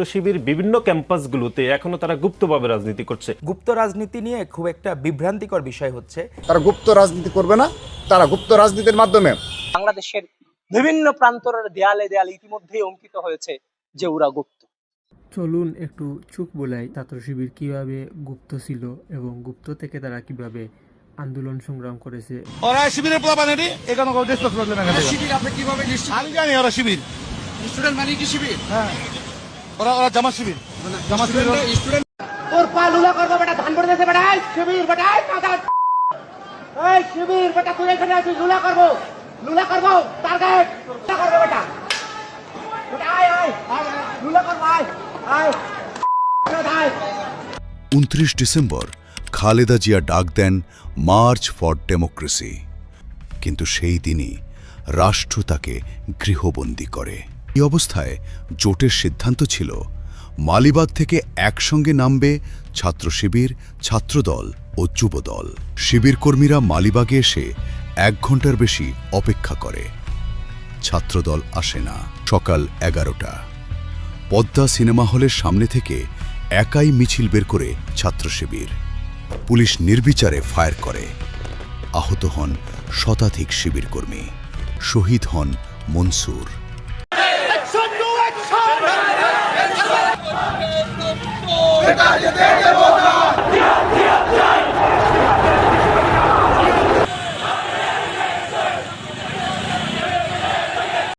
শিবির বিভিন্ন ক্যাম্পাসগুলোতে এখনো তারা গুপ্তভাবে রাজনীতি করছে। গুপ্ত রাজনীতি নিয়ে খুব একটা বিভ্রান্তিকর বিষয় হচ্ছে, তারা গুপ্ত রাজনীতি করবে না, তারা গুপ্ত রাজনীতির মাধ্যমে বাংলাদেশের বিভিন্ন প্রান্তরের দেয়ালে দেয়ালে ইতিমধ্যেই অঙ্কিত হয়েছে যে ওরা গুপ্ত। চলুন একটু চোখ বোলাই ছাত্র শিবির কিভাবে গুপ্ত ছিল এবং গুপ্ত থেকে তারা কিভাবে আন্দোলন সংগ্রাম করেছে। ওরা শিবিরের প্লাবানেটি এখানে কোনো ডিসকাস প্রবলেম না। শিবির আপনি কিভাবে নিশ্চিত? আমি জানি ওরা শিবির, স্টুডেন্ট মানে কি শিবির? হ্যাঁ ওরা জামাত শিবির, জামাত শিবির। স্টুডেন্ট তোর পা লুলা করবো বেটা, ধান পড়ে গেছে বেটা, এই শিবির বেটা, এই মাথা, এই শিবির বেটা, তুই এখানে আছিস, লুলা করবো টার্গেট, লুলা করবো বেটা, বেটা আয় আয় আয়, লুলা করবো আয় আয় আয়। 29 ডিসেম্বর খালেদা জিয়া ডাক দেন মার্চ ফর ডেমোক্রেসি, কিন্তু সেই দিনই রাষ্ট্র তাকে গৃহবন্দী করে। এই অবস্থায় জোটের সিদ্ধান্ত ছিল মালিবাগ থেকে একসঙ্গে নামবে ছাত্র শিবির, ছাত্রদল ও যুবদল। শিবির কর্মীরা মালিবাগে এসে 1 ঘন্টার বেশি অপেক্ষা করে। ছাত্রদল আসে না। সকাল 11টা পদ্মা সিনেমা হলের সামনে থেকে একাই মিছিল বের করে ছাত্র শিবির। পুলিশ নির্বিচারে ফায়ার করে। আহত হন শতাধিক শিবির কর্মী, শহীদ হন মনসুর। এটা